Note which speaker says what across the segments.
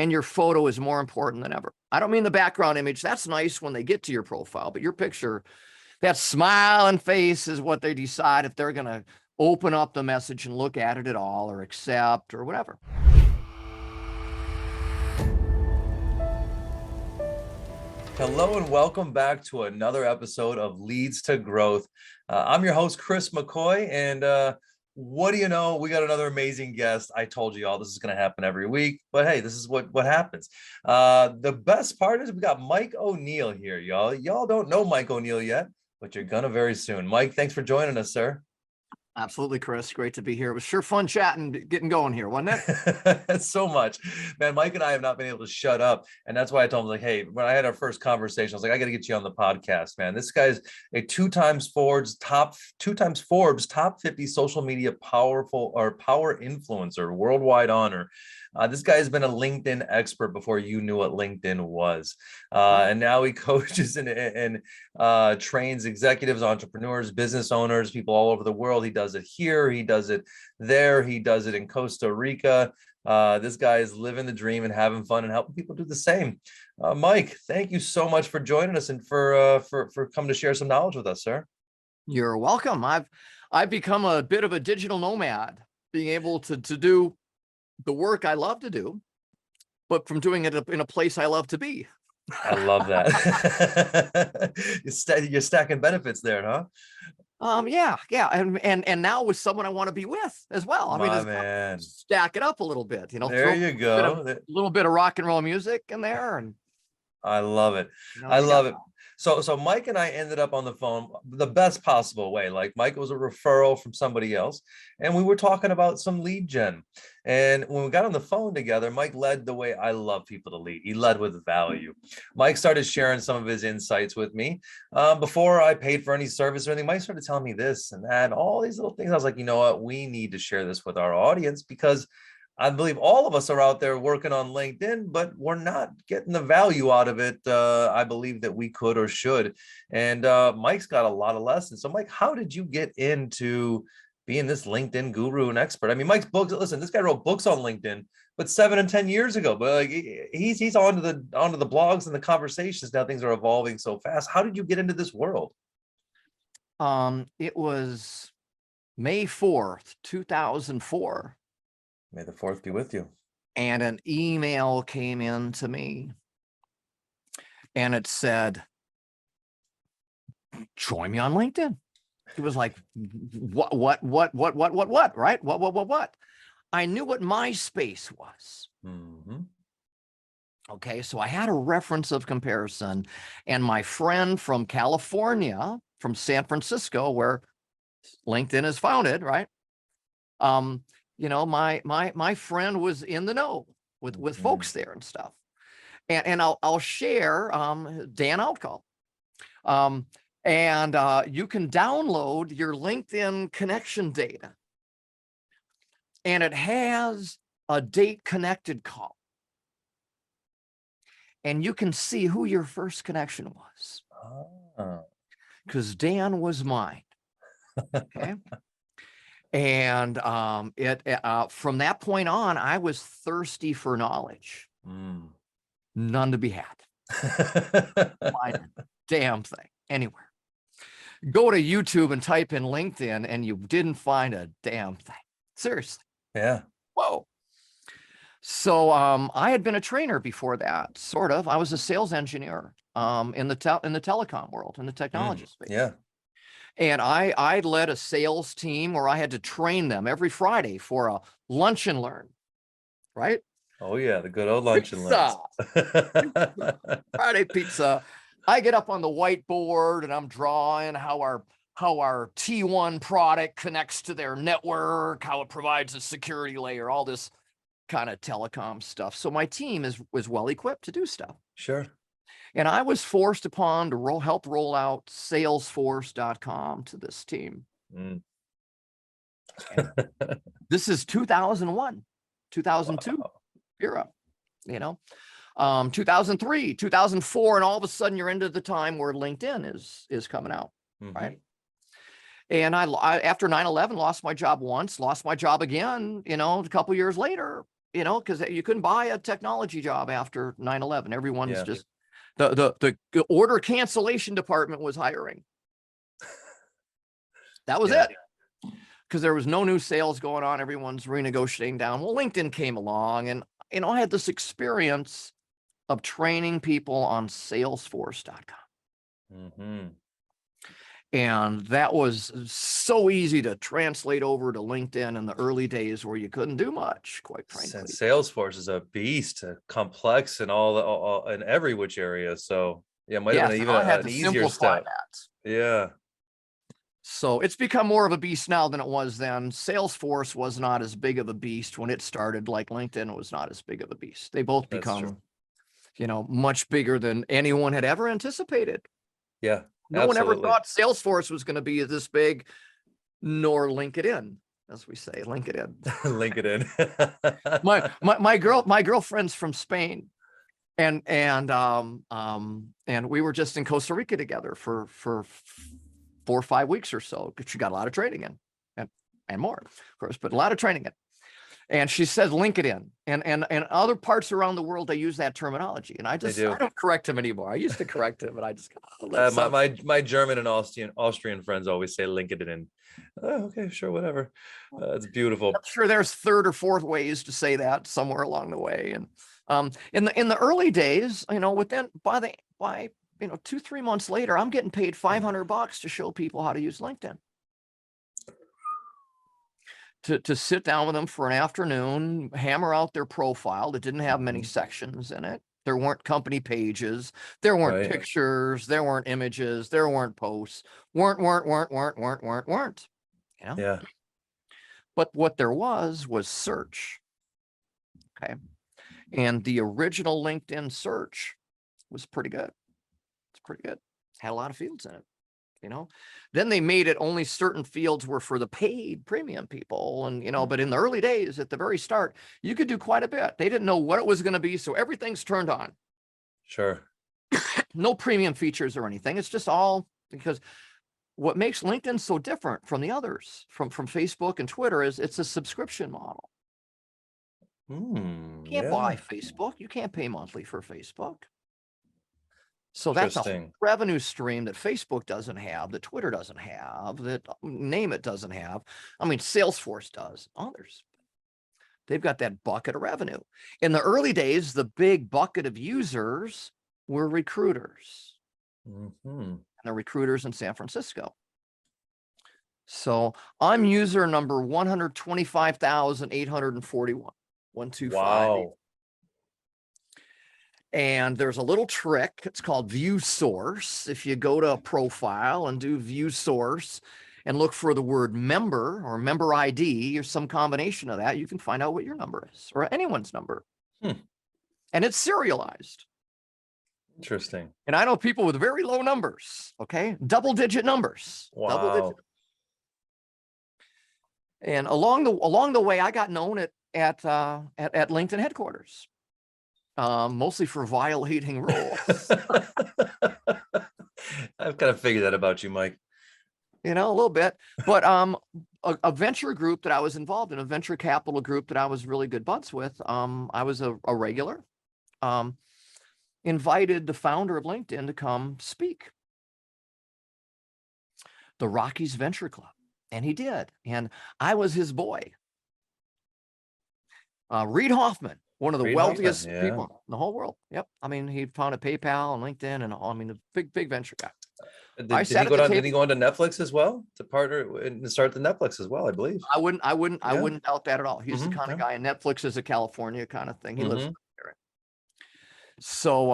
Speaker 1: and your photo is more important than ever. I don't mean the background image. That's nice when they get to your profile, but your picture, that smiling face is what they decide if they're going to open up the message and look at it at all or accept or whatever.
Speaker 2: Hello and welcome back to another episode of Leads to Growth. I'm your host, Chris McCoy, and what do you know? We got another amazing guest. I told you all this is going to happen every week, but hey, this is what happens. The best part is we got Mike O'Neill here, y'all. Y'all don't know Mike O'Neill yet, but you're gonna very soon. Mike, thanks for joining us, sir.
Speaker 1: Absolutely, Chris. Great to be here. It was sure fun chatting, getting going here, wasn't it?
Speaker 2: So much, man. Mike and I have not been able to shut up, and that's why I told him, like, hey, when I had our first conversation, I was like, I got to get you on the podcast, man. This guy's a two times Forbes top 50 social media power influencer, worldwide honor. This guy has been a LinkedIn expert before you knew what LinkedIn was. And now he coaches and trains executives, entrepreneurs, business owners, people all over the world. He does it here. He does it there. He does it in Costa Rica. This guy is living the dream and having fun and helping people do the same. Mike, thank you so much for joining us and for coming to share some knowledge with us, sir.
Speaker 1: You're welcome. I've become a bit of a digital nomad, being able to do the work I love to do, but from doing it in a place I love to be.
Speaker 2: I love that. You're stacking benefits there, huh?
Speaker 1: Yeah. And now with someone I want to be with as well. I mean,
Speaker 2: man,
Speaker 1: stack it up a little bit, you know,
Speaker 2: there you go.
Speaker 1: A little bit of rock and roll music in there. And
Speaker 2: I love it. I love it. So Mike and I ended up on the phone the best possible way. Like, Mike was a referral from somebody else, and we were talking about some lead gen. And when we got on the phone together, Mike led the way I love people to lead. He led with value. Mike started sharing some of his insights with me. Before I paid for any service or anything, Mike started telling me this and that, all these little things. I was like, you know what? We need to share this with our audience, because I believe all of us are out there working on LinkedIn, but we're not getting the value out of it. I believe that we could or should. And Mike's got a lot of lessons. So Mike, how did you get into being this LinkedIn guru and expert? I mean, Mike's books, listen, this guy wrote books on LinkedIn, but 7 and 10 years ago, but like he's onto the blogs and the conversations. Now things are evolving so fast. How did you get into this world?
Speaker 1: It was May 4th, 2004.
Speaker 2: May the 4th be with you.
Speaker 1: And an email came in to me, and it said, join me on LinkedIn. It was like, what, right? What? I knew what MySpace was.
Speaker 2: Mm-hmm.
Speaker 1: Okay, so I had a reference of comparison, and my friend from California, from San Francisco, where LinkedIn is founded, right? You know, my friend was in the know with folks there and stuff. And I'll share Dan Outcall. And you can download your LinkedIn connection data, and it has a date connected call. And you can see who your first connection was. Because Dan was mine. Okay. And from that point on, I was thirsty for knowledge. None to be had. Find a damn thing anywhere. Go to YouTube and type in LinkedIn, and you didn't find a damn thing. Seriously.
Speaker 2: Yeah.
Speaker 1: Whoa. So I had been a trainer before that, sort of. I was a sales engineer in the telecom world, in the technology space.
Speaker 2: Yeah.
Speaker 1: And I led a sales team where I had to train them every Friday for a lunch and learn, right?
Speaker 2: Oh yeah, the good old lunch and learn.
Speaker 1: Friday pizza. I get up on the whiteboard and I'm drawing how our T1 product connects to their network, how it provides a security layer, all this kind of telecom stuff. So my team was well equipped to do stuff.
Speaker 2: Sure.
Speaker 1: And I was forced upon to help roll out Salesforce.com to this team. This is 2001, 2002 era, you know, 2003, 2004, and all of a sudden you're into the time where LinkedIn is coming out, right? And I after 9/11 lost my job once, lost my job again, you know, a couple years later, you know, because you couldn't buy a technology job after 9/11. Everyone's
Speaker 2: Yeah.
Speaker 1: just the order cancellation department was hiring. That was
Speaker 2: Yeah.
Speaker 1: it. Because there was no new sales going on. Everyone's renegotiating down. Well, LinkedIn came along, and you know, I had this experience of training people on Salesforce.com.
Speaker 2: Hmm.
Speaker 1: And that was so easy to translate over to LinkedIn in the early days where you couldn't do much, quite frankly.
Speaker 2: Salesforce is a beast, complex in all in every which area. So yeah, it might have
Speaker 1: Yes,
Speaker 2: been
Speaker 1: and
Speaker 2: even
Speaker 1: I had
Speaker 2: an
Speaker 1: to
Speaker 2: easier
Speaker 1: simplify
Speaker 2: step.
Speaker 1: that.
Speaker 2: Yeah.
Speaker 1: So it's become more of a beast now than it was then. Salesforce was not as big of a beast when it started, like LinkedIn was not as big of a beast. They both
Speaker 2: That's true.
Speaker 1: become, you know, much bigger than anyone had ever anticipated.
Speaker 2: Yeah,
Speaker 1: No one ever
Speaker 2: absolutely.
Speaker 1: thought Salesforce was going to be this big, nor LinkedIn, as we say, LinkedIn.
Speaker 2: LinkedIn.
Speaker 1: My girlfriend's from Spain, and we were just in Costa Rica together for 4 or 5 weeks or so, because she got a lot of training in, and more, of course, but a lot of training in. And she says LinkedIn, and other parts around the world, they use that terminology. And I don't correct him anymore. I used to correct him, but I just
Speaker 2: my German and Austrian friends always say LinkedIn. Oh, okay, sure, whatever. It's beautiful.
Speaker 1: I'm sure there's third or fourth ways to say that somewhere along the way. And in the early days, you know, by 2-3 months later, I'm getting paid $500 to show people how to use LinkedIn. To sit down with them for an afternoon, hammer out their profile that didn't have many sections in it. There weren't company pages, there weren't pictures, there weren't images, there weren't posts, weren't. You know?
Speaker 2: Yeah.
Speaker 1: But what there was search. Okay. And the original LinkedIn search was pretty good. It's pretty good. Had a lot of fields in it. You know, then they made it only certain fields were for the paid premium people. And, you know, but in the early days, at the very start, you could do quite a bit. They didn't know what it was going to be. So everything's turned on.
Speaker 2: Sure.
Speaker 1: No premium features or anything. It's just all because what makes LinkedIn so different from the others, from Facebook and Twitter, is it's a subscription model. You can't buy Facebook. You can't pay monthly for Facebook. So that's a revenue stream that Facebook doesn't have, that Twitter doesn't have, that name it doesn't have. I mean, Salesforce does, others. They've got that bucket of revenue. In the early days, the big bucket of users were recruiters. And the recruiters in San Francisco. So I'm user number 125,841. 125.
Speaker 2: Wow.
Speaker 1: And there's a little trick. It's called view source. If you go to a profile and do view source and look for the word member or member ID or some combination of that, you can find out what your number is or anyone's number. And it's serialized.
Speaker 2: Interesting.
Speaker 1: And I know people with very low numbers, okay? Double-digit numbers.
Speaker 2: Wow.
Speaker 1: Double-digit. And along the way, I got known at LinkedIn headquarters. Mostly for violating rules.
Speaker 2: I've kind of figured that about you, Mike.
Speaker 1: You know, a little bit, but a venture group that I was involved in, a venture capital group that I was really good buds with, I was a regular, invited the founder of LinkedIn to come speak. The Rockies Venture Club, and he did, and I was his boy. Reid Hoffman. One of the wealthiest people in the whole world. Yep. I mean, he founded PayPal and LinkedIn, and I mean, a big venture guy.
Speaker 2: Did he go on to Netflix as well to partner and start the Netflix as well? I believe.
Speaker 1: I wouldn't doubt that at all. He's the kind of guy, and Netflix is a California kind of thing. He lives there. So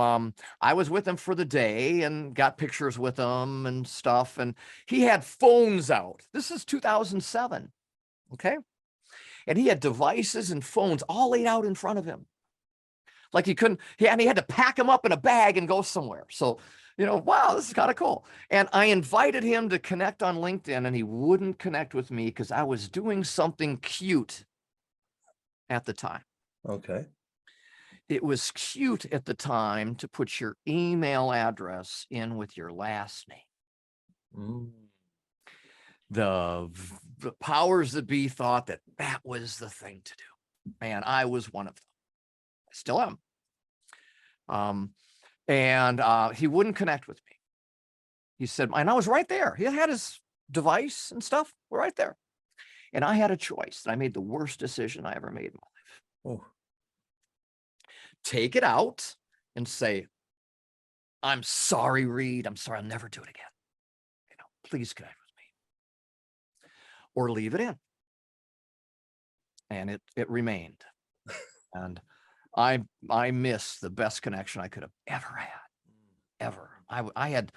Speaker 1: I was with him for the day and got pictures with him and stuff. And he had phones out. This is 2007. Okay. And he had devices and phones all laid out in front of him. Like he had to pack them up in a bag and go somewhere. So, you know, wow, this is kind of cool. And I invited him to connect on LinkedIn, and he wouldn't connect with me because I was doing something cute at the time.
Speaker 2: Okay.
Speaker 1: It was cute at the time to put your email address in with your last name. The powers that be thought that was the thing to do. and I was one of them. I still am. And he wouldn't connect with me. He said, and I was right there. He had his device and stuff right there. And I had a choice. And I made the worst decision I ever made in my life.
Speaker 2: Oh.
Speaker 1: Take it out and say, I'm sorry, Reed. I'm sorry. I'll never do it again. Please connect with me. Or leave it in. And it remained. And I missed the best connection I could have ever had. Ever. I had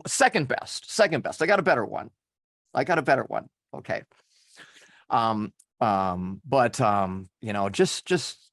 Speaker 1: second best. I got a better one. Okay.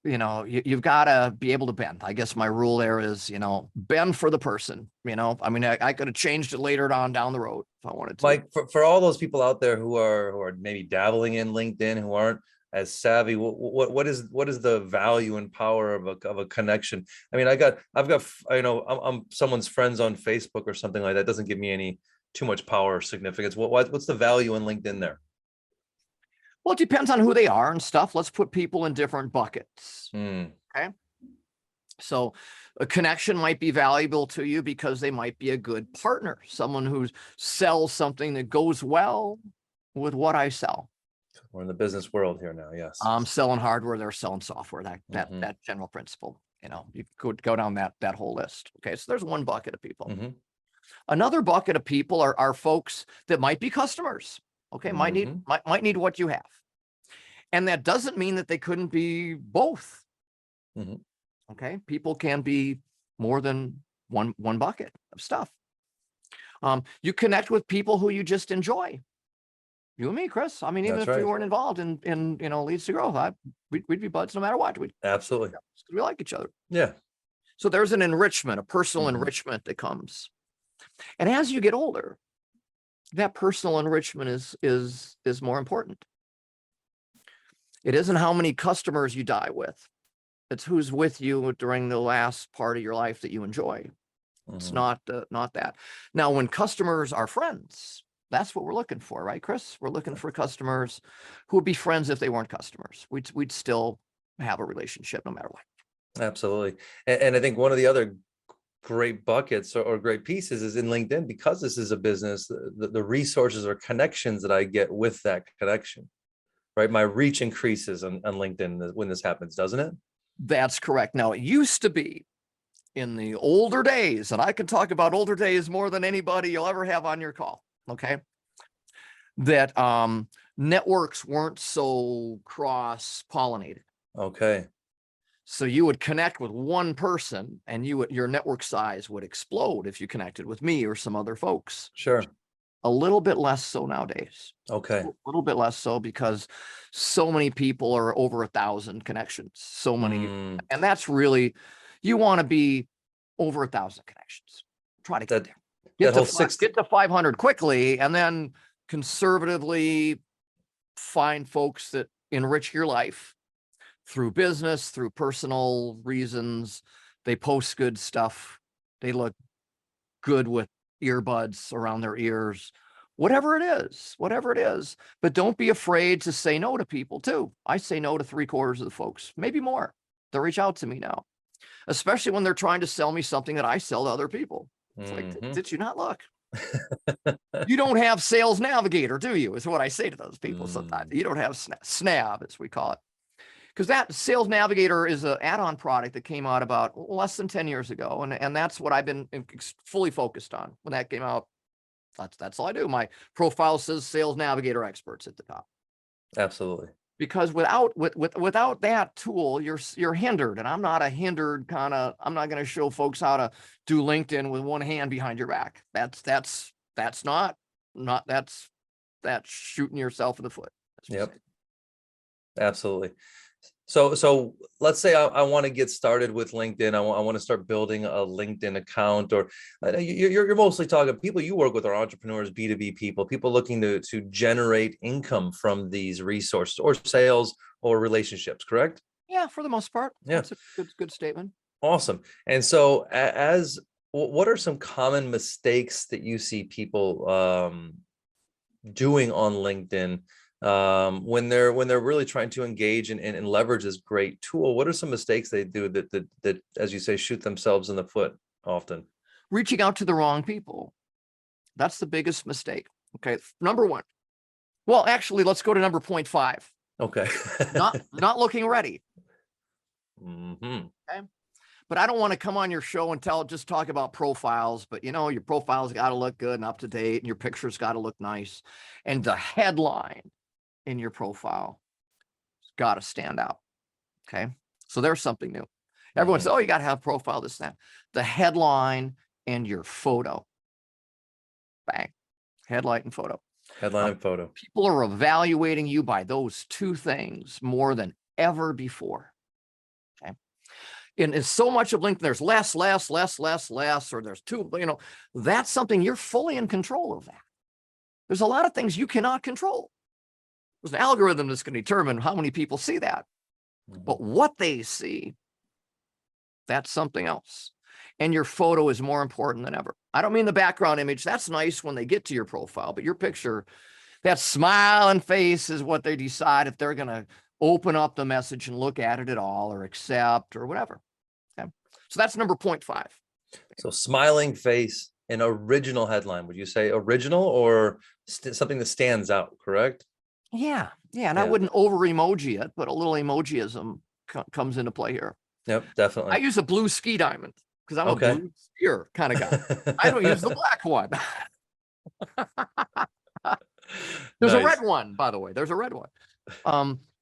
Speaker 1: You've got to be able to bend. I guess my rule there is, bend for the person, I could have changed it later on down the road if I wanted to.
Speaker 2: Mike, for all those people out there who are maybe dabbling in LinkedIn, who aren't as savvy, what is the value and power of a connection? I mean, I'm someone's friends on Facebook or something like that. It doesn't give me any too much power or significance. What's the value in LinkedIn there?
Speaker 1: Well, it depends on who they are and stuff. Let's put people in different buckets. Okay. So a connection might be valuable to you because they might be a good partner, someone who sells something that goes well with what I sell.
Speaker 2: We're in the business world here now. Yes.
Speaker 1: I'm selling hardware. They're selling software. That general principle, you could go down that whole list. Okay. So there's one bucket of people. Another bucket of people are folks that might be customers. Okay. Might need what you have. And that doesn't mean that they couldn't be both. Okay. People can be more than one bucket of stuff. You connect with people who you just enjoy. You and me, Chris. I mean, even if we weren't involved in leads to growth, we'd be buds no matter what.
Speaker 2: Absolutely.
Speaker 1: We like each other.
Speaker 2: Yeah.
Speaker 1: So there's an enrichment, a personal enrichment that comes. And as you get older, that personal enrichment is more important. It isn't how many customers you die with. It's who's with you during the last part of your life that you enjoy. It's not that. Now, when customers are friends, that's what we're looking for, right, Chris? We're looking for customers who would be friends if they weren't customers. We'd still have a relationship no matter what.
Speaker 2: Absolutely. And I think one of the other great buckets or great pieces is in LinkedIn, because this is a business, the resources or connections that I get with that connection, right? My reach increases on LinkedIn when this happens, doesn't it?
Speaker 1: That's correct. Now, it used to be in the older days, and I can talk about older days more than anybody you'll ever have on your call. Okay. That networks weren't so cross-pollinated.
Speaker 2: Okay.
Speaker 1: So you would connect with one person and your network size would explode if you connected with me or some other folks.
Speaker 2: Sure.
Speaker 1: A little bit less so nowadays.
Speaker 2: Okay.
Speaker 1: A little bit less so because so many people are over 1,000 connections. So many. And that's really, you want to be over 1,000 connections. Try to get there. Get to 500 quickly, and then conservatively find folks that enrich your life through business, through personal reasons. They post good stuff. They look good with earbuds around their ears, whatever it is. But don't be afraid to say no to people too. I say no to 3/4 of the folks, maybe more. They'll reach out to me now, especially when they're trying to sell me something that I sell to other people. It's like, did you not look? You don't have Sales Navigator, do you? Is what I say to those people sometimes. You don't have Snab, as we call it. Because that Sales Navigator is an add-on product that came out about less than 10 years ago. And that's what I've been fully focused on. When that came out, that's all I do. My profile says Sales Navigator Experts at the top.
Speaker 2: Absolutely.
Speaker 1: Because without that tool, you're hindered. And I'm not a hindered I'm not going to show folks how to do LinkedIn with one hand behind your back. That's shooting yourself in the foot.
Speaker 2: Yep. Absolutely. So let's say I want to get started with LinkedIn. I want to start building a LinkedIn account, or you're mostly talking people you work with are entrepreneurs, B2B people looking to generate income from these resources or sales or relationships, correct?
Speaker 1: Yeah, for the most part.
Speaker 2: Yeah.
Speaker 1: That's a good statement.
Speaker 2: Awesome. And so what are some common mistakes that you see people doing on LinkedIn when they're really trying to engage and leverage this great tool? What are some mistakes they do that, as you say, shoot themselves in the foot often?
Speaker 1: Reaching out to the wrong people. That's the biggest mistake. Okay. Number one. Well, actually, let's go to number 0.5.
Speaker 2: Okay.
Speaker 1: not looking ready.
Speaker 2: Mm-hmm.
Speaker 1: Okay. But I don't want to come on your show and just talk about profiles, but your profile's got to look good and up to date, and your picture's got to look nice. And the headline in your profile has got to stand out. Okay. So there's something new. Everyone says, oh, you got to have profile, this, that. The headline and your photo. Bang. Headline and photo.
Speaker 2: Headline and photo.
Speaker 1: People are evaluating you by those two things more than ever before. Okay. And it's so much of LinkedIn, there's less, or there's two, that's something you're fully in control of that. There's a lot of things you cannot control. There's an algorithm that's going to determine how many people see that. But what they see, that's something else. And your photo is more important than ever. I don't mean the background image. That's nice when they get to your profile, but your picture, that smiling face is what they decide if they're going to open up the message and look at it at all, or accept, or whatever. Okay. So that's number 0.5.
Speaker 2: So smiling face, an original headline. Would you say original, or something that stands out, correct?
Speaker 1: Yeah. Yeah. And I wouldn't over emoji it, but a little emojiism comes into play here.
Speaker 2: Yep, definitely.
Speaker 1: I use a blue ski diamond because I'm a blue skier kind of guy. I don't use the black one. There's a red one, by the way. There's a red one.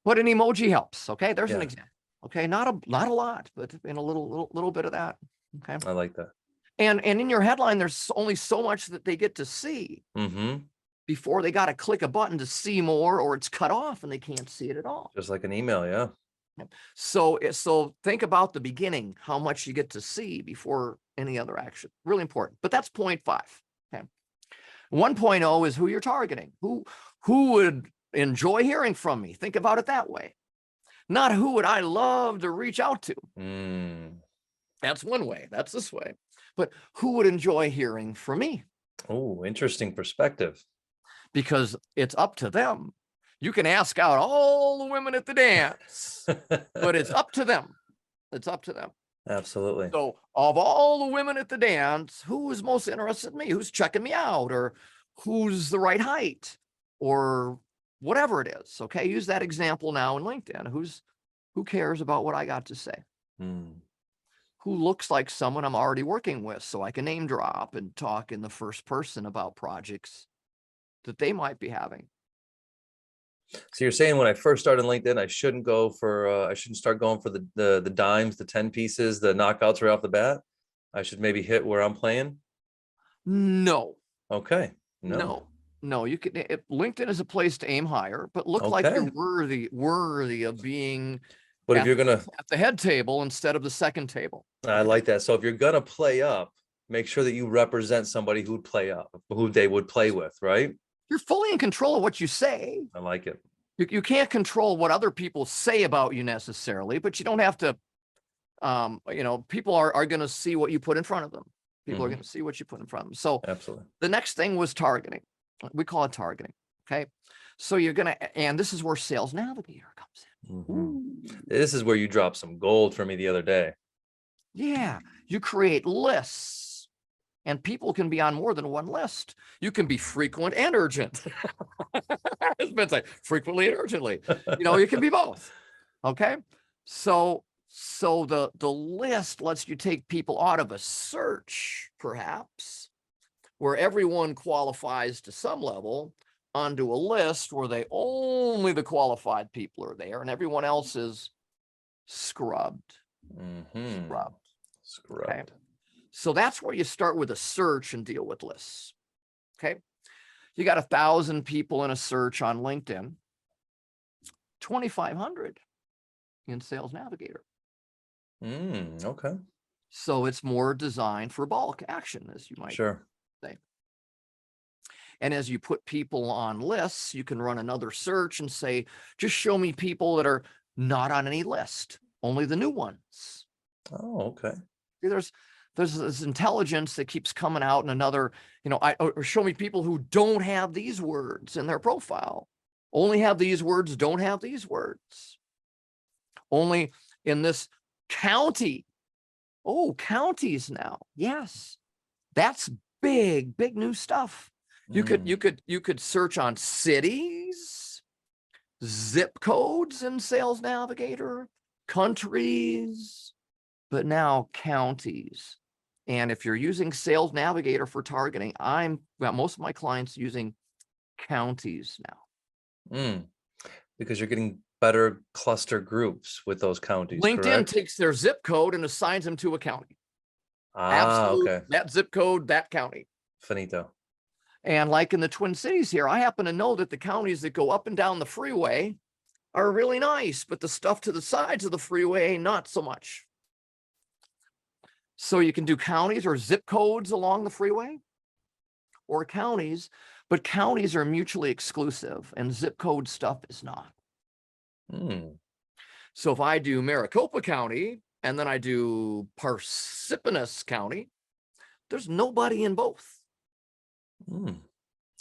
Speaker 1: But an emoji helps. Okay. There's an example. Okay. Not a lot, but in a little bit of that. Okay.
Speaker 2: I like that.
Speaker 1: And in your headline, there's only so much that they get to see before they got to click a button to see more, or it's cut off and they can't see it at all.
Speaker 2: Just like an email. Yeah.
Speaker 1: So think about the beginning, how much you get to see before any other action. Really important. But that's 0.5. Okay. 1.0 is who you're targeting. Who would enjoy hearing from me? Think about it that way. Not who would I love to reach out to. That's one way. That's this way. But who would enjoy hearing from me?
Speaker 2: Oh, interesting perspective.
Speaker 1: Because it's up to them. You can ask out all the women at the dance, but it's up to them. It's up to them.
Speaker 2: Absolutely.
Speaker 1: So of all the women at the dance, who is most interested in me? Who's checking me out? Or who's the right height? Or whatever it is. Okay. Use that example now in LinkedIn. Who cares about what I got to say? Who looks like someone I'm already working with, so I can name drop and talk in the first person about projects that they might be having.
Speaker 2: So you're saying when I first started LinkedIn, I shouldn't start going for the dimes, the 10 pieces, the knockouts right off the bat. I should maybe hit where I'm playing.
Speaker 1: No.
Speaker 2: Okay.
Speaker 1: No. You can. LinkedIn is a place to aim higher, but look like you're worthy of being.
Speaker 2: But if you're gonna
Speaker 1: at the head table instead of the second table.
Speaker 2: I like that. So if you're gonna play up, make sure that you represent somebody who'd play up, who they would play with, right? You're
Speaker 1: fully in control of what you say.
Speaker 2: I like it.
Speaker 1: You can't control what other people say about you necessarily, but you don't have to, people are going to see what you put in front of them. People are going to see what you put in front of them. So
Speaker 2: absolutely.
Speaker 1: The next thing was targeting. We call it targeting. Okay. So you're going to, and this is where Sales Navigator comes in.
Speaker 2: This is where you dropped some gold for me the other day.
Speaker 1: Yeah. You create lists. And people can be on more than one list. You can be frequent and urgent. It's been like frequently and urgently. You can be both. Okay. So the list lets you take people out of a search, perhaps, where everyone qualifies to some level, onto a list where only the qualified people are there and everyone else is scrubbed.
Speaker 2: Scrubbed.
Speaker 1: Okay? So that's where you start with a search and deal with lists. Okay. You got 1,000 people in a search on LinkedIn, 2,500 in Sales Navigator.
Speaker 2: Okay.
Speaker 1: So it's more designed for bulk action, as you might say. And as you put people on lists, you can run another search and say, just show me people that are not on any list, only the new ones.
Speaker 2: Oh, okay.
Speaker 1: There's this intelligence that keeps coming out in another, or show me people who don't have these words in their profile. Only have these words, don't have these words. Only in this county. Oh, counties now. Yes. That's big new stuff. You could search on cities, zip codes in Sales Navigator, countries, but now counties. And if you're using Sales Navigator for targeting, I've got most of my clients using counties now.
Speaker 2: Because you're getting better cluster groups with those counties.
Speaker 1: LinkedIn
Speaker 2: correct?
Speaker 1: takes their zip code and assigns them to a county. Absolute,
Speaker 2: Okay.
Speaker 1: that zip code, that county.
Speaker 2: Finito.
Speaker 1: And like in the Twin Cities here, I happen to know that the counties that go up and down the freeway are really nice, but the stuff to the sides of the freeway, not so much. So you can do counties or zip codes along the freeway or counties, but counties are mutually exclusive and zip code stuff is not. So if I do Maricopa County and then I do Parsippany County, there's nobody in both.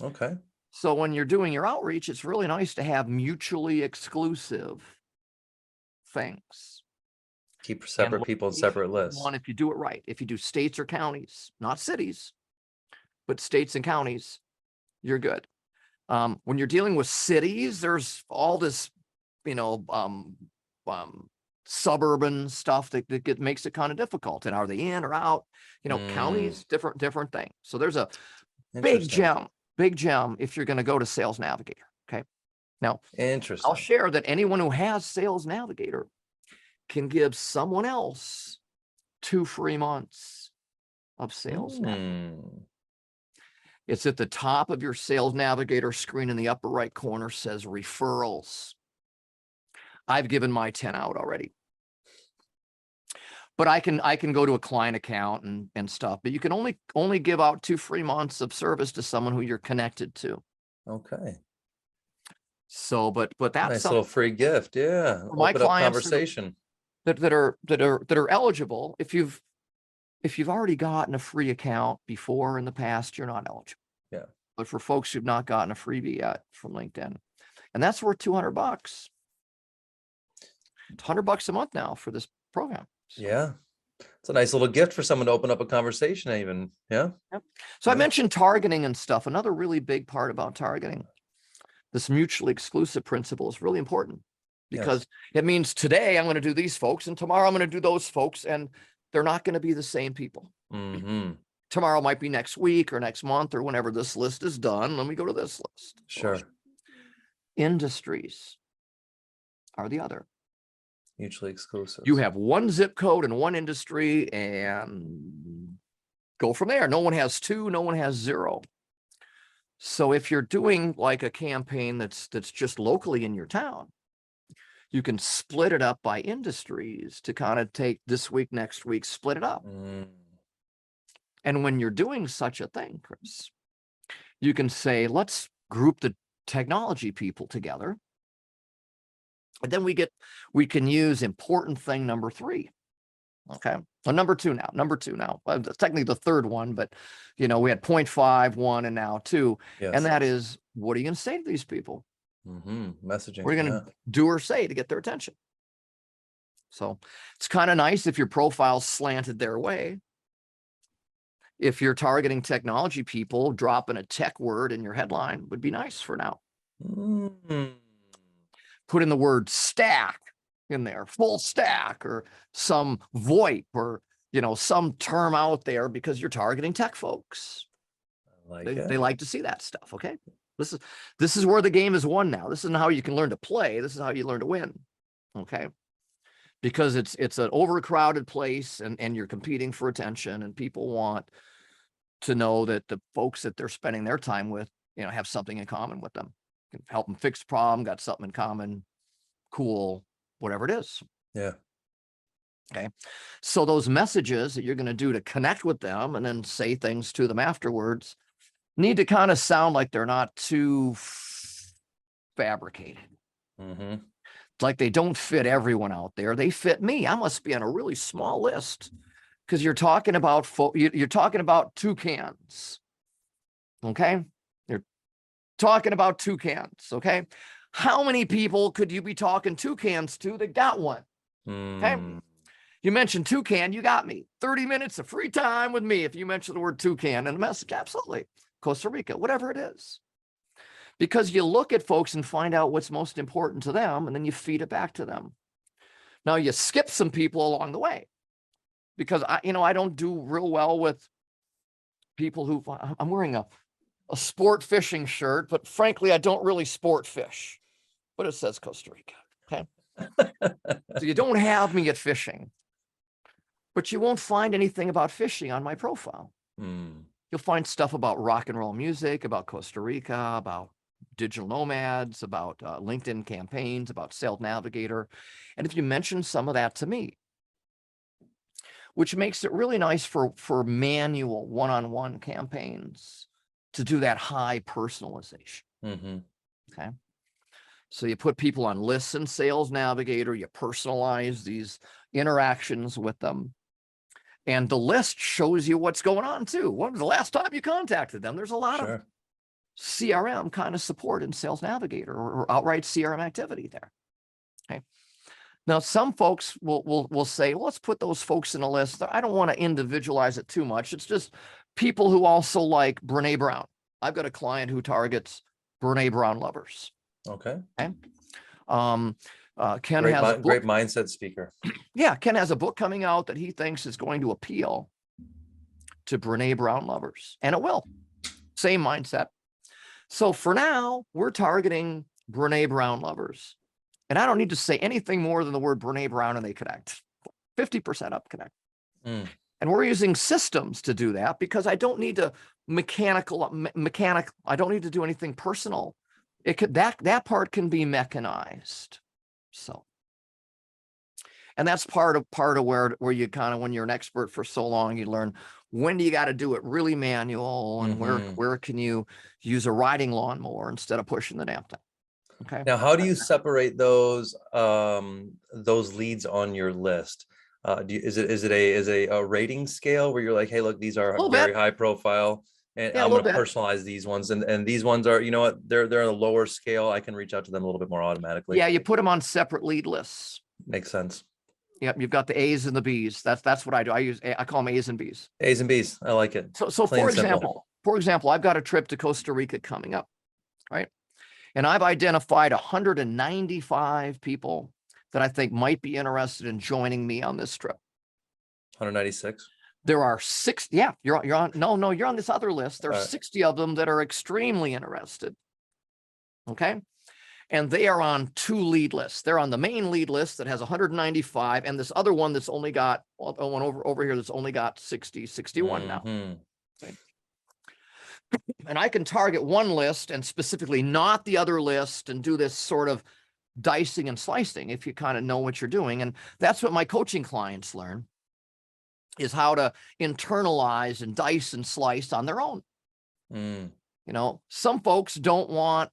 Speaker 2: Okay.
Speaker 1: So when you're doing your outreach, it's really nice to have mutually exclusive things.
Speaker 2: Keep separate people in separate lists.
Speaker 1: One, if you do it right, if you do states or counties, not cities, but states and counties, you're good. When you're dealing with cities, there's all this, suburban stuff that makes it kind of difficult. And are they in or out? Counties, different thing. So there's a big gem if you're going to go to Sales Navigator. Okay. Now,
Speaker 2: interesting.
Speaker 1: I'll share that anyone who has Sales Navigator can give someone else 2 free months of Sales Navigator. It's at the top of your Sales Navigator screen in the upper right corner, says referrals. I've given my 10 out already. But I can go to a client account and stuff, but you can only give out 2 free months of service to someone who you're connected to.
Speaker 2: Okay.
Speaker 1: So, but that's
Speaker 2: nice little free gift. Yeah.
Speaker 1: For my
Speaker 2: Open up
Speaker 1: clients
Speaker 2: conversation.
Speaker 1: that are eligible. If you've already gotten a free account before in the past, you're not eligible.
Speaker 2: Yeah.
Speaker 1: But for folks who've not gotten a freebie yet from LinkedIn, and that's worth $200. It's $100 a month now for this program. So.
Speaker 2: Yeah. It's a nice little gift for someone to open up a conversation even. Yeah.
Speaker 1: Yep. So I mentioned targeting and stuff. Another really big part about targeting, this mutually exclusive principle is really important because it means today I'm going to do these folks and tomorrow I'm going to do those folks, and they're not going to be the same people. Tomorrow might be next week or next month or whenever this list is done. Let me go to this list.
Speaker 2: Sure.
Speaker 1: Industries are the other.
Speaker 2: Mutually exclusive.
Speaker 1: You have one zip code and one industry and go from there. No one has 2, no one has 0. So if you're doing like a campaign that's just locally in your town, you can split it up by industries to kind of take this week, next week, split it up. And when you're doing such a thing, Chris, you can say, let's group the technology people together. And then we can use important thing number 3. Okay. So number two now, it's technically the third one, but we had 0.5, 1, and now 2.
Speaker 2: Yes.
Speaker 1: And that is, what are you going to say to these people?
Speaker 2: Messaging.
Speaker 1: What are you going to do or say to get their attention? So it's kind of nice if your profile's slanted their way. If you're targeting technology people, dropping a tech word in your headline would be nice for now. Put in the word stack in there, full stack, or some VoIP, or some term out there, because you're targeting tech folks. They like to see that stuff. Okay, this is where the game is won now. This isn't how you can learn to play. This is how you learn to win. Okay, because it's an overcrowded place, and you're competing for attention, and people want to know that the folks that they're spending their time with, have something in common with them. Can help them fix a problem, got something in common, cool, whatever it is.
Speaker 2: Yeah.
Speaker 1: Okay. So those messages that you're going to do to connect with them and then say things to them afterwards need to kind of sound like they're not too fabricated. It's like they don't fit everyone out there. They fit me. I must be on a really small list, because you're talking about you're talking about toucans. Okay. You're talking about toucans. Okay. How many people could you be talking toucans to that got one? Okay. You mentioned toucan, you got me. 30 minutes of free time with me if you mention the word toucan in a message. Absolutely. Costa Rica, whatever it is. Because you look at folks and find out what's most important to them, and then you feed it back to them. Now you skip some people along the way, because I don't do real well with people who, I'm wearing a sport fishing shirt, but frankly, I don't really sport fish, but it says Costa Rica. Okay. So you don't have me at fishing, but you won't find anything about fishing on my profile. You'll find stuff about rock and roll music, about Costa Rica, about digital nomads, about LinkedIn campaigns, about Sales Navigator. And if you mention some of that to me, which makes it really nice for manual one-on-one campaigns to do that high personalization. Okay. So you put people on lists in Sales Navigator, you personalize these interactions with them. And the list shows you what's going on too. When was the last time you contacted them? There's a lot of CRM kind of support in Sales Navigator, or outright CRM activity there. Okay. Now, some folks will say, well, let's put those folks in a list. I don't want to individualize it too much. It's just people who also like Brene Brown. I've got a client who targets Brene Brown lovers.
Speaker 2: Okay.
Speaker 1: Ken has a book.
Speaker 2: Great mindset speaker.
Speaker 1: Yeah, Ken has a book coming out that he thinks is going to appeal to Brene Brown lovers, and it will. Same mindset. So for now, we're targeting Brene Brown lovers. And I don't need to say anything more than the word Brene Brown and they connect. 50% up connect. And we're using systems to do that, because I don't need to I don't need to do anything personal. It could, that part can be mechanized. So, and that's part of where you kind of, when you're an expert for so long, you learn when do you got to do it really manual, and where can you use a riding lawnmower instead of pushing the damn thing. Okay.
Speaker 2: Now, how do you separate those leads on your list? Is it a rating scale where you're like, hey, look, these are very high profile, and I'm going to personalize these ones, and these ones are, you know what, they're on a lower scale. I can reach out to them a little bit more automatically.
Speaker 1: Yeah, you put them on separate lead lists.
Speaker 2: Makes sense.
Speaker 1: Yep, you've got the A's and the B's. That's what I do. I call them A's and B's.
Speaker 2: A's and B's. I like it.
Speaker 1: So for example, I've got a trip to Costa Rica coming up, right? And I've identified 195 people that I think might be interested in joining me on this trip.
Speaker 2: 196.
Speaker 1: There are 60. Yeah, you're on. No, you're on this other list. There are 60 of them that are extremely interested. Okay. And they are on two lead lists. They're on the main lead list that has 195, and this other one that's only got one over here that's only got 60, 61 now. Okay. And I can target one list and specifically not the other list, and do this sort of dicing and slicing if you kind of know what you're doing. And that's what my coaching clients learn, is how to internalize and dice and slice on their own. You know, some folks don't want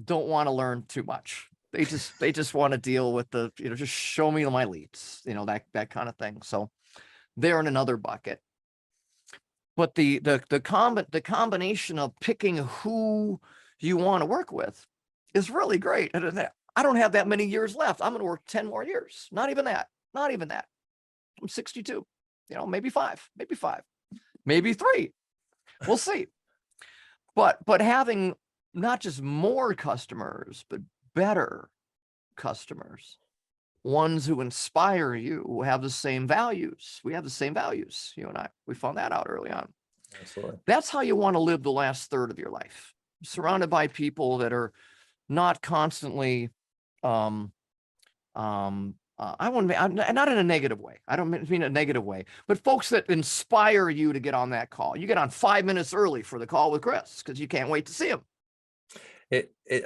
Speaker 1: to learn too much. They just want to deal with the, just show me my leads, that kind of thing. So they're in another bucket. But the combination of picking who you want to work with is really great. And I don't have that many years left. I'm going to work 10 more years. Not even that. I'm 62, maybe five, maybe 3. We'll see. But having not just more customers, but better customers, ones who inspire you, who have the same values. We have the same values, you and I. We found that out early on.
Speaker 2: Absolutely.
Speaker 1: That's how you want to live the last third of your life, surrounded by people that are not constantly, I wouldn't, not in a negative way. I don't mean a negative way, but folks that inspire you to get on that call. You get on 5 minutes early for the call with Chris because you can't wait to see him.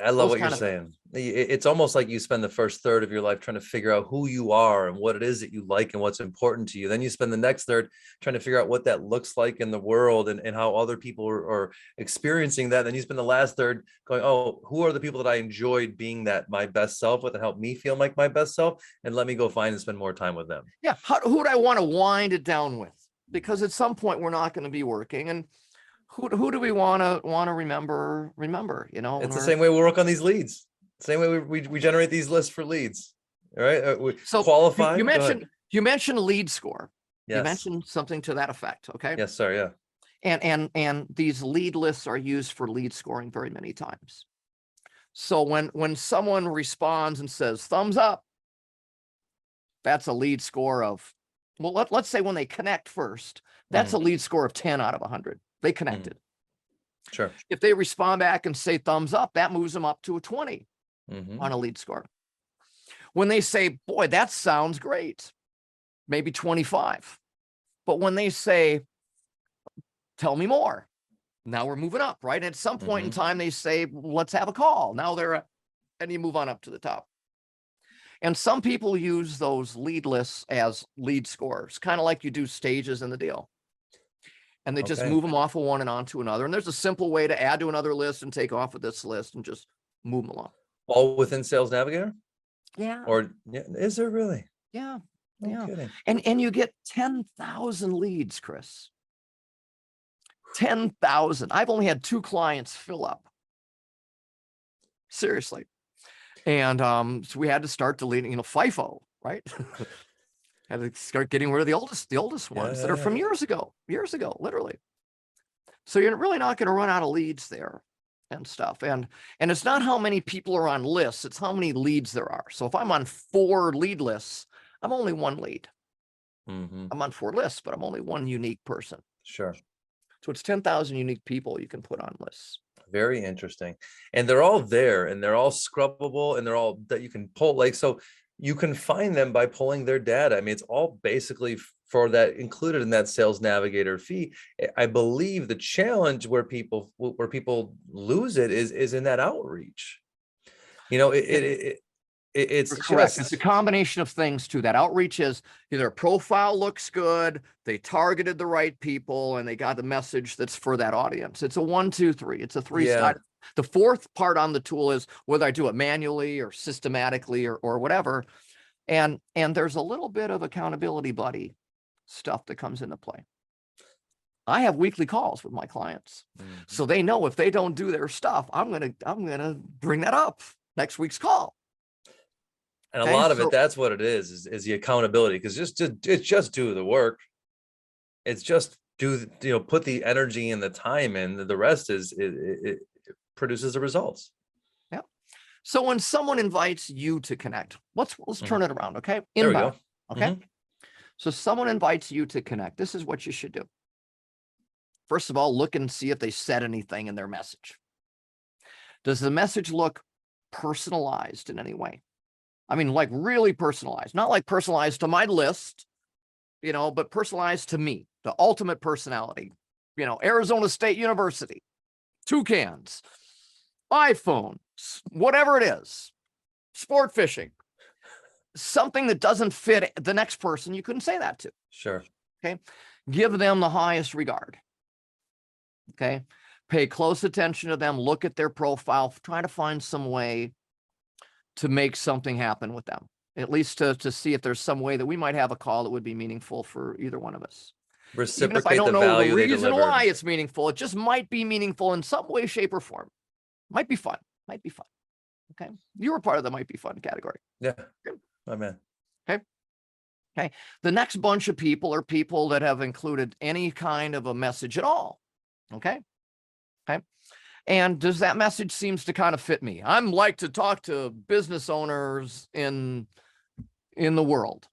Speaker 2: I love what you're saying. It's almost like you spend the first third of your life trying to figure out who you are and what it is that you like and what's important to you. Then you spend the next third trying to figure out what that looks like in the world and how other people are experiencing that. Then you spend the last third going, oh, who are the people that I enjoyed being my best self with and help me feel like my best self? And let me go find and spend more time with them.
Speaker 1: Yeah. Who do I want to wind it down with? Because at some point we're not going to be working, and who do we want to remember?
Speaker 2: It's the same way we work on these leads. Same way we generate these lists for leads. All right. We
Speaker 1: So
Speaker 2: qualify.
Speaker 1: you
Speaker 2: Go ahead.
Speaker 1: mentioned lead score. You
Speaker 2: Yes.
Speaker 1: mentioned something to that effect. Okay.
Speaker 2: Yes, sir. Yeah.
Speaker 1: And these lead lists are used for lead scoring very many times. So when someone responds and says thumbs up, that's a lead score of, well, let's say when they connect first, that's a lead score of 10 out of 100. They connected.
Speaker 2: Sure.
Speaker 1: If they respond back and say thumbs up, that moves them up to a 20 on a lead score. When they say, boy, that sounds great, maybe 25. But when they say, tell me more, now we're moving up, right? And at some point in time, they say, let's have a call. Now and you move on up to the top. And some people use those lead lists as lead scores, kind of like you do stages in the deal. And they just move them off of one and onto another. And there's a simple way to add to another list and take off of this list and just move them along.
Speaker 2: All within Sales Navigator?
Speaker 1: Yeah.
Speaker 2: Or is there really?
Speaker 1: Yeah.
Speaker 2: No kidding.
Speaker 1: And you get 10,000 leads, Chris. 10,000. I've only had 2 clients fill up. Seriously. And so we had to start deleting, FIFO, right? Had to start getting rid of the oldest ones that are from years ago, literally. So you're really not going to run out of leads there and stuff. And it's not how many people are on lists, it's how many leads there are. So if I'm on 4 lead lists, I'm only 1 lead. I'm on 4 lists, but I'm only 1 unique person.
Speaker 2: Sure.
Speaker 1: So it's 10,000 unique people you can put on lists.
Speaker 2: Very interesting. And they're all there and they're all scrubbable and they're all that you can pull, like, so you can find them by pulling their data. I mean, it's all basically for that included in that Sales Navigator fee. I believe the challenge where people lose it is in that outreach. It's
Speaker 1: correct. It's a combination of things too. That outreach is either profile looks good, they targeted the right people, and they got the message that's for that audience. It's a 1, 2, 3. It's a 3-sided. The 4th part on the tool is whether I do it manually or systematically or whatever. And there's a little bit of accountability buddy stuff that comes into play. I have weekly calls with my clients. So they know if they don't do their stuff, I'm gonna bring that up next week's call.
Speaker 2: And a lot of it, that's what it is the accountability, because it's just do the work. It's just put the energy and the time in. The rest is it produces the results.
Speaker 1: Yeah. So when someone invites you to connect, let's turn it around. Okay.
Speaker 2: There we go.
Speaker 1: Okay. So someone invites you to connect. This is what you should do. First of all, look and see if they said anything in their message. Does the message look personalized in any way? I mean, like really personalized, not like personalized to my list, but personalized to me, the ultimate personality, Arizona State University, toucans, iPhone, whatever it is, sport fishing, something that doesn't fit the next person you couldn't say that to.
Speaker 2: Sure.
Speaker 1: Okay. Give them the highest regard. Okay. Pay close attention to them, look at their profile, try to find some way to make something happen with them, at least to see if there's some way that we might have a call that would be meaningful for either one of us. Even if I don't know the reason why it's meaningful, it just might be meaningful in some way, shape, or form. Might be fun. Okay. You were part of the might be fun category.
Speaker 2: Yeah. My man.
Speaker 1: Okay. The next bunch of people are people that have included any kind of a message at all. Okay. And does that message seems to kind of fit me? I'm like to talk to business owners in the world.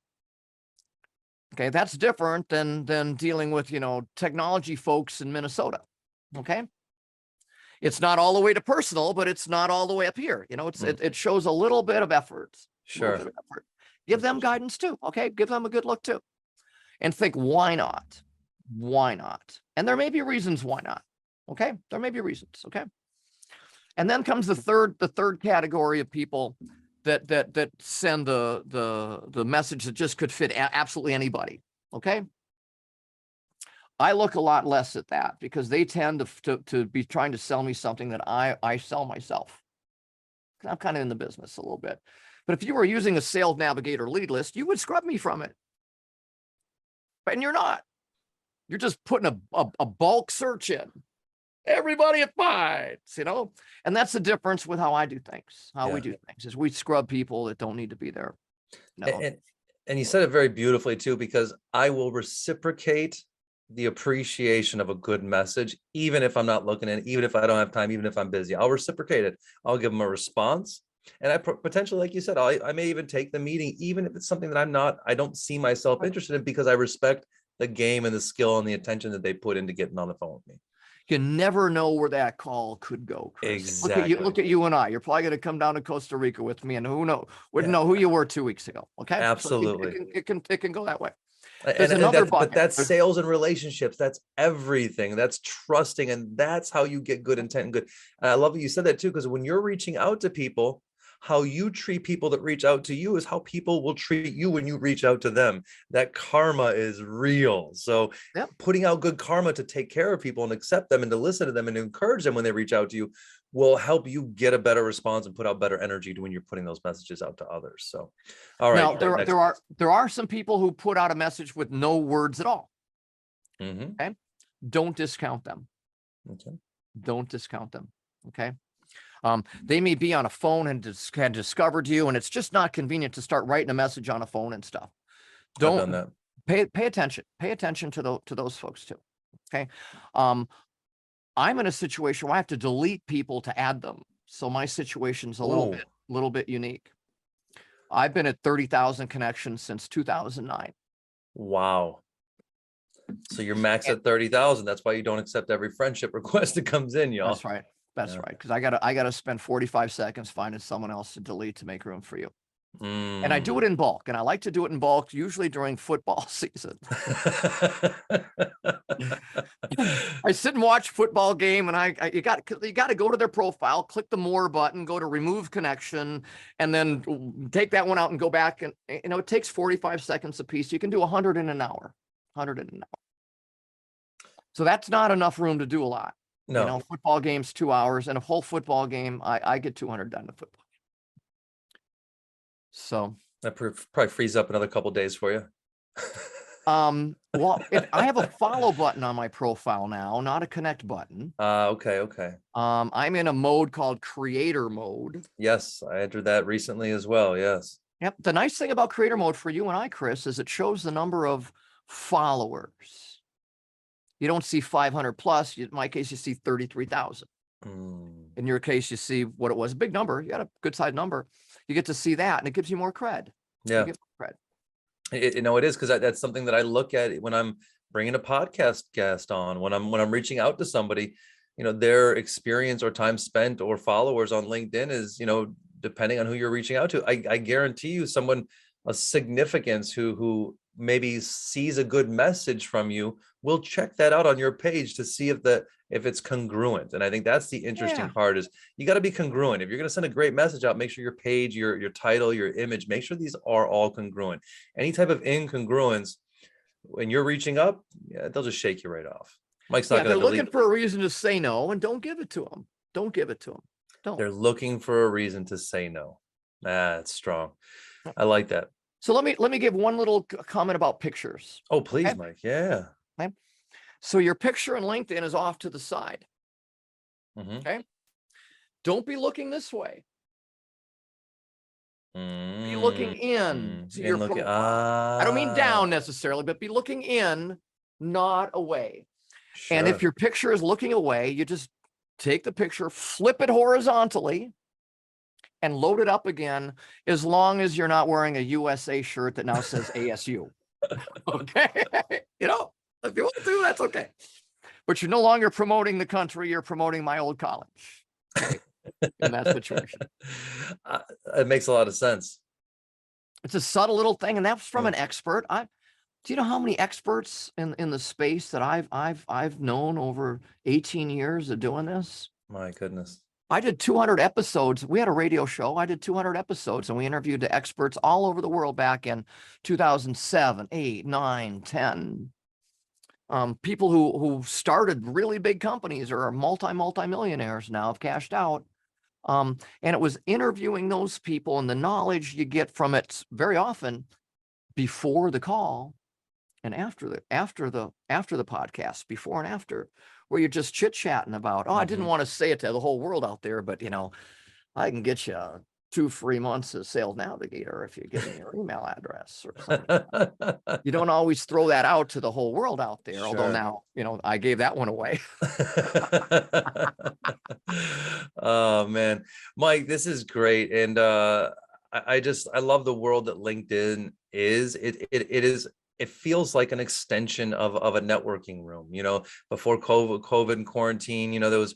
Speaker 1: Okay, that's different than dealing with, technology folks in Minnesota. Okay. It's not all the way to personal, but it's not all the way up here. It shows a little bit of effort.
Speaker 2: Sure.
Speaker 1: Give them guidance too. Okay. Give them a good look too. And think, why not? Why not? And there may be reasons why not. Okay. There may be reasons. Okay. And then comes the third category of people that send the message that just could fit absolutely anybody. Okay. I look a lot less at that because they tend to be trying to sell me something that I sell myself. I'm kind of in the business a little bit. But if you were using a Sales Navigator lead list, you would scrub me from it. And you're not. You're just putting a bulk search in. everybody at Fights, and that's the difference with how I do things. How we do things is we scrub people that don't need to be there.
Speaker 2: And you said it very beautifully too, because I will reciprocate the appreciation of a good message, even if I'm not looking at it, even if I don't have time, even if I'm busy. I'll reciprocate it. I'll give them a response. And I potentially, like you said, I may even take the meeting, even if it's something that I don't see myself interested in, because I respect the game and the skill and the attention that they put into getting on the phone with me.
Speaker 1: You never know where that call could go, Chris.
Speaker 2: Exactly.
Speaker 1: Look at you and I. You're probably going to come down to Costa Rica with me, and wouldn't know who you were 2 weeks ago. Okay.
Speaker 2: Absolutely.
Speaker 1: So it can go that way.
Speaker 2: But that's sales and relationships. That's everything. That's trusting. And that's how you get good intent and good. And I love that you said that too, because when you're reaching out to people, how you treat people that reach out to you is how people will treat you when you reach out to them. That karma is real. So putting out good karma to take care of people and accept them and to listen to them and encourage them when they reach out to you will help you get a better response and put out better energy to when you're putting those messages out to others. So, all right.
Speaker 1: Now there are some people who put out a message with no words at all. Okay. Don't discount them.
Speaker 2: Okay.
Speaker 1: Don't discount them. Okay. They may be on a phone and had discovered you, and it's just not convenient to start writing a message on a phone and stuff.
Speaker 2: I've done that.
Speaker 1: Pay attention. Pay attention to those folks too. Okay. I'm in a situation where I have to delete people to add them, so my situation's a little bit unique. I've been at 30,000 connections since 2009.
Speaker 2: Wow. So you're max at 30,000. That's why you don't accept every friendship request that comes in, y'all.
Speaker 1: That's right. That's right. Because I gotta spend 45 seconds finding someone else to delete to make room for you. And I do it in bulk, and I like to do it in bulk, usually during football season. I sit and watch football game, and you got to go to their profile, click the more button, go to remove connection, and then take that one out and go back. And it takes 45 seconds a piece. You can do 100 in an hour. 100 in an hour. So that's not enough room to do a lot.
Speaker 2: No.
Speaker 1: Football game's 2 hours, and a whole football game, I get 200 done in football. So
Speaker 2: that probably frees up another couple of days for you.
Speaker 1: Well, I have a follow button on my profile now, not a connect button.
Speaker 2: Okay.
Speaker 1: I'm in a mode called creator mode.
Speaker 2: Yes, I entered that recently as well. Yes.
Speaker 1: Yep. The nice thing about creator mode for you and I, Chris, is it shows the number of followers. You don't see 500 plus. In my case, you see 33,000. In your case, you see what it was, a big number. You got a good side number. You get to see that, and it gives you more cred.
Speaker 2: Yeah.
Speaker 1: You get more cred.
Speaker 2: It is, because that's something that I look at when I'm bringing a podcast guest on, when I'm reaching out to somebody, their experience or time spent or followers on LinkedIn is, depending on who you're reaching out to. I guarantee you someone of significance who maybe sees a good message from you will check that out on your page to see if it's congruent. And I think that's the interesting part, is you got to be congruent. If you're going to send a great message out, make sure your page, your title, your image, make sure these are all congruent. Any type of incongruence when you're reaching up, they'll just shake you right off. Mike's not going to delete.
Speaker 1: They're looking for a reason to say no, and don't give it to them. Don't give it to them. Don't.
Speaker 2: They're looking for a reason to say no. That's strong. I like that.
Speaker 1: So let me give one little comment about pictures.
Speaker 2: Oh, please, okay? Mike. Yeah.
Speaker 1: Okay. So your picture in LinkedIn is off to the side. Okay. Don't be looking this way. Be looking in to your profile. I don't mean down necessarily, but be looking in, not away. Sure. And if your picture is looking away, you just take the picture, flip it horizontally, and load it up again, as long as you're not wearing a USA shirt that now says ASU. Okay. If you want to, that's okay. But you're no longer promoting the country, you're promoting my old college. Okay? In that situation.
Speaker 2: It makes a lot of sense.
Speaker 1: It's a subtle little thing, and that's from an expert. Do you know how many experts in the space that I've known over 18 years of doing this?
Speaker 2: My goodness.
Speaker 1: I did 200 episodes. We had a radio show. I did 200 episodes, and we interviewed the experts all over the world back in 2007, 8, 9, 10. People who started really big companies or are multi-millionaires now, have cashed out. And it was interviewing those people, and the knowledge you get from it very often before the call and after the podcast, before and after, where you're just chit-chatting about, oh, I didn't
Speaker 2: Mhm.
Speaker 1: want to say it to the whole world out there, but I can get you 2 free months of Sales Navigator if you give me your email address or something. You don't always throw that out to the whole world out there, although
Speaker 2: Sure.
Speaker 1: now, I gave that one away.
Speaker 2: Oh man, Mike, this is great. And I love the world that LinkedIn is. It feels like an extension of a networking room. Before COVID and quarantine, there was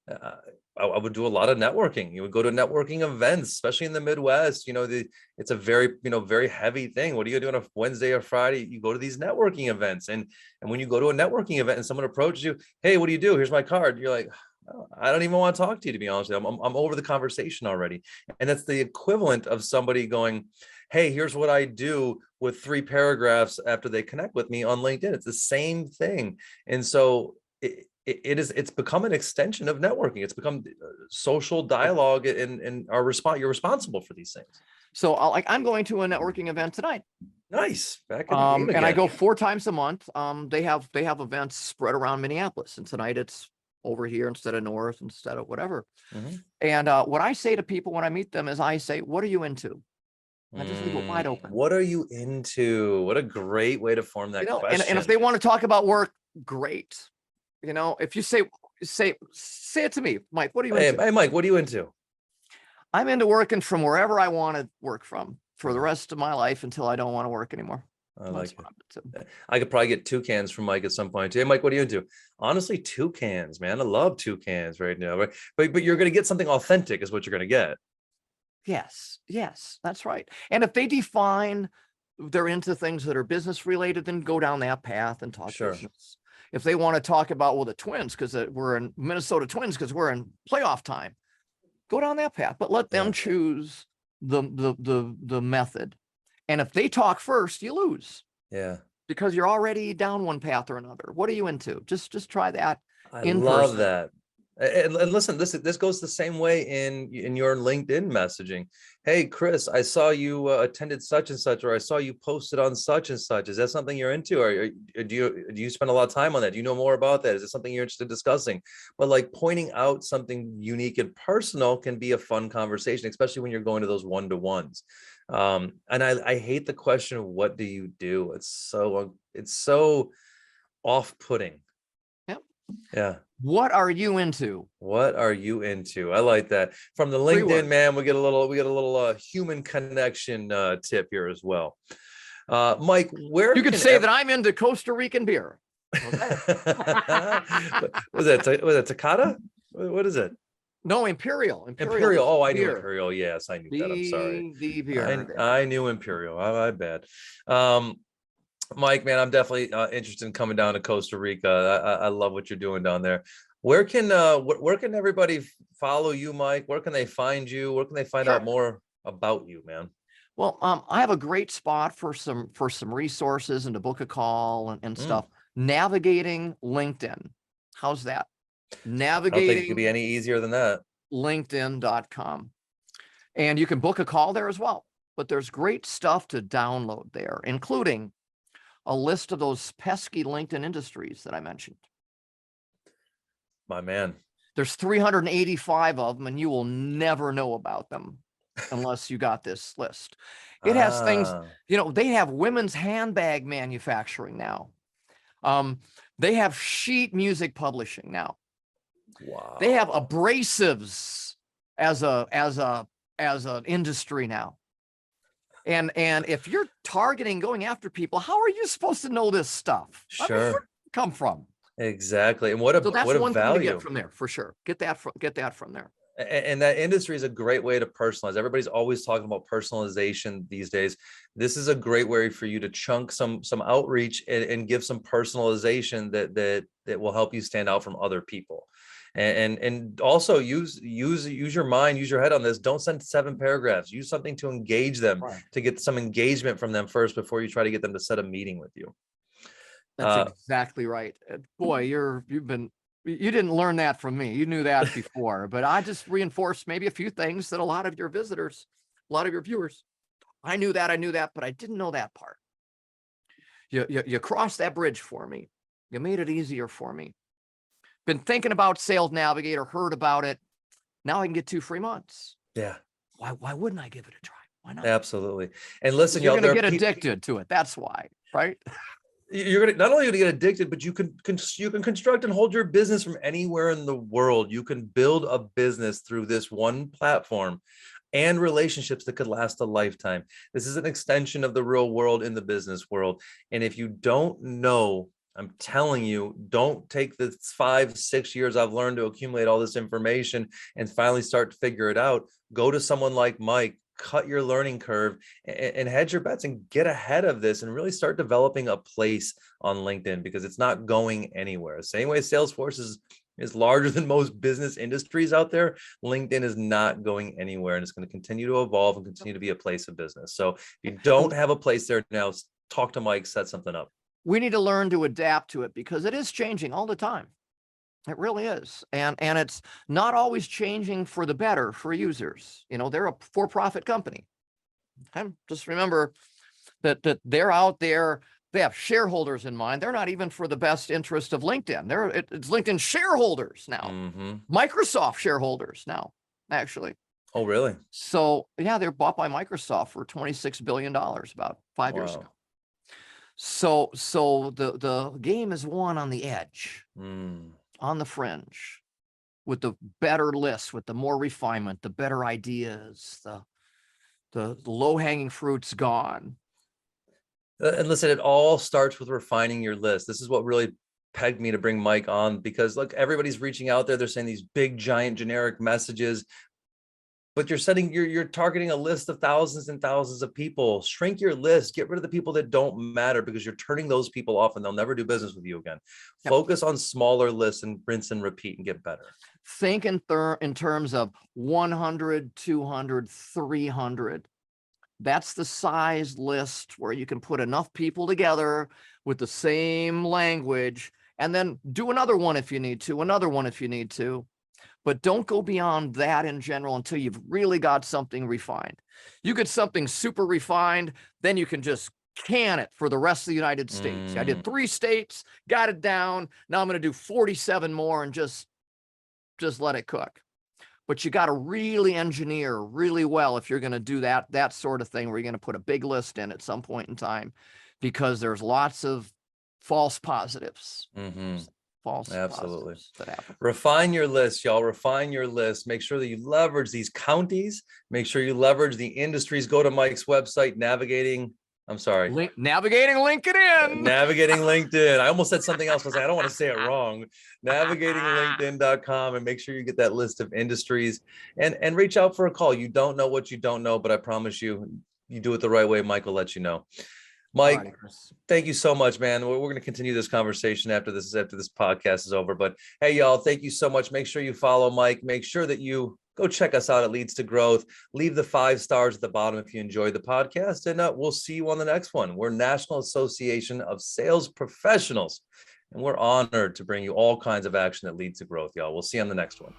Speaker 2: uh, I would do a lot of networking. You would go to networking events, especially in the Midwest. It's a very, very heavy thing. What do you do on a Wednesday or Friday? You go to these networking events, and when you go to a networking event and someone approaches you, hey, what do you do? Here's my card. You're like, "Oh, I don't even want to talk to you, to be honest with you. I'm over the conversation already." And that's the equivalent of somebody going, hey, here's what I do, with 3 paragraphs after they connect with me on LinkedIn. It's the same thing. And so it's become an extension of networking. It's become social dialogue, and you're responsible for these things.
Speaker 1: So I'm going to a networking event tonight.
Speaker 2: Nice. Back in the game
Speaker 1: And I
Speaker 2: again.
Speaker 1: go 4 times a month. They have events spread around Minneapolis, and tonight it's over here instead of north, instead of whatever.
Speaker 2: Mhm.
Speaker 1: And what I say to people when I meet them is I say, what are you into? I just leave it wide open.
Speaker 2: What are you into? What a great way to form that question.
Speaker 1: And if they want to talk about work, great. If you say it to me, Mike, what are you into?
Speaker 2: Hey, Mike, what are you into?
Speaker 1: I'm into working from wherever I want to work from for the rest of my life until I don't want to work anymore.
Speaker 2: I like it. I could probably get toucans from Mike at some point. Hey, Mike, what are you into? Honestly, toucans, man. I love toucans right now. But you're going to get something authentic, is what you're going to get.
Speaker 1: Yes, that's right. And if they define they're into things that are business related, then go down that path and talk
Speaker 2: Sure.
Speaker 1: business. If they want to talk about, well, the Twins, because we're in Minnesota Twins, because we're in playoff time, go down that path. But let them choose the method. And if they talk first, you lose.
Speaker 2: Yeah.
Speaker 1: Because you're already down one path or another. What are you into? Just try that.
Speaker 2: I
Speaker 1: In
Speaker 2: love
Speaker 1: person.
Speaker 2: that. And listen, this goes the same way in your LinkedIn messaging. Hey, Chris, I saw you attended such and such, or I saw you posted on such and such. Is that something you're into, or do you spend a lot of time on that? Do you know more about that? Is it something you're interested in discussing? But like pointing out something unique and personal can be a fun conversation, especially when you're going to those one-to-ones. And I hate the question of what do you do? It's so off-putting.
Speaker 1: Yep.
Speaker 2: Yeah.
Speaker 1: What are you into?
Speaker 2: What are you into? I like that. From the LinkedIn man, we get a little human connection tip here as well. Mike, where
Speaker 1: you could say that I'm into Costa Rican beer.
Speaker 2: was that Takata? What is it?
Speaker 1: No, Imperial.
Speaker 2: Imperial. Oh, I knew
Speaker 1: beer.
Speaker 2: Imperial. Yes, I knew that. I'm sorry.
Speaker 1: The beer.
Speaker 2: I knew Imperial. I bet. Mike, man, I'm definitely interested in coming down to Costa Rica. I love what you're doing down there. Where can everybody follow you, Mike? Where can they find you? Where can they find out more about you, man?
Speaker 1: Well, I have a great spot for some resources and to book a call and stuff. Navigating LinkedIn. How's that? Navigating.
Speaker 2: I don't think it could be any easier than that.
Speaker 1: LinkedIn.com. And you can book a call there as well. But there's great stuff to download there, including a list of those pesky LinkedIn industries that I mentioned.
Speaker 2: My man.
Speaker 1: There's 385 of them, and you will never know about them unless you got this list. It has things, they have women's handbag manufacturing now. They have sheet music publishing now.
Speaker 2: Wow.
Speaker 1: They have abrasives as an industry now. And if you're targeting, going after people, how are you supposed to know this stuff?
Speaker 2: Sure.
Speaker 1: I mean, where did it come from?
Speaker 2: Exactly. And what a
Speaker 1: one
Speaker 2: value
Speaker 1: thing to get from there, for sure. Get that from there.
Speaker 2: And that industry is a great way to personalize. Everybody's always talking about personalization these days. This is a great way for you to chunk some outreach and give some personalization that will help you stand out from other people. And also use your mind, use your head on this. Don't send 7 paragraphs. Use something to engage them, to get some engagement from them first before you try to get them to set a meeting with you.
Speaker 1: That's exactly right. Boy, you didn't learn that from me. You knew that before, but I just reinforced maybe a few things that a lot of your visitors, a lot of your viewers, I knew that, but I didn't know that part. You crossed that bridge for me. You made it easier for me. been thinking about Sales Navigator, heard about it. Now I can get 2 free months.
Speaker 2: Yeah.
Speaker 1: Why wouldn't I give it a try? Why not?
Speaker 2: Absolutely. And listen,
Speaker 1: You're
Speaker 2: y'all,
Speaker 1: going to get addicted to it. That's why, right?
Speaker 2: You're gonna not only gonna get addicted, but you can construct and hold your business from anywhere in the world. You can build a business through this one platform and relationships that could last a lifetime. This is an extension of the real world in the business world. And if you don't know, I'm telling you, don't take the 5-6 years I've learned to accumulate all this information and finally start to figure it out. Go to someone like Mike, cut your learning curve, and hedge your bets and get ahead of this and really start developing a place on LinkedIn, because it's not going anywhere. Same way Salesforce is larger than most business industries out there, LinkedIn is not going anywhere, and it's going to continue to evolve and continue to be a place of business. So if you don't have a place there now, talk to Mike, set something up.
Speaker 1: We need to learn to adapt to it, because it is changing all the time. It really is. And it's not always changing for the better for users. You know, they're a for-profit company. And just remember that they're out there, they have shareholders in mind. They're not even for the best interest of LinkedIn. It's LinkedIn shareholders now, Microsoft shareholders now, actually.
Speaker 2: Oh, really?
Speaker 1: So yeah, they're bought by Microsoft for $26 billion about 5 years ago. So the game is won on the edge, on the fringe, with the better lists, with the more refinement, the better ideas, the low-hanging fruit's gone.
Speaker 2: And listen, it all starts with refining your list. This is what really pegged me to bring Mike on, because look, everybody's reaching out there. They're saying these big, giant, generic messages, but you're targeting a list of thousands and thousands of people. Shrink your list, get rid of the people that don't matter, because you're turning those people off and they'll never do business with you again. Yep. Focus on smaller lists and rinse and repeat and get better.
Speaker 1: Think in terms of 100, 200, 300. That's the size list where you can put enough people together with the same language, and then do another one if you need to, another one if you need to. But don't go beyond that in general until you've really got something refined. You get something super refined, then you can just can it for the rest of the United States. I did 3 states, got it down. Now I'm going to do 47 more and just let it cook. But you got to really engineer really well if you're going to do that sort of thing, where you're going to put a big list in at some point in time, because there's lots of false positives.
Speaker 2: Absolutely.
Speaker 1: That happen.
Speaker 2: Refine your list, y'all. Refine your list. Make sure that you leverage these counties. Make sure you leverage the industries. Go to Mike's website, Navigating LinkedIn. Navigating LinkedIn. I almost said something else because I don't want to say it wrong. NavigatingLinkedIn.com, and make sure you get that list of industries and reach out for a call. You don't know what you don't know, but I promise you do it the right way. Mike will let you know. Mike, right, thank you so much, man. We're going to continue this conversation after this podcast is over. But hey, y'all, thank you so much. Make sure you follow Mike. Make sure that you go check us out at Leads to Growth. Leave the 5 stars at the bottom if you enjoyed the podcast. And we'll see you on the next one. We're National Association of Sales Professionals, and we're honored to bring you all kinds of action that leads to growth, y'all. We'll see you on the next one.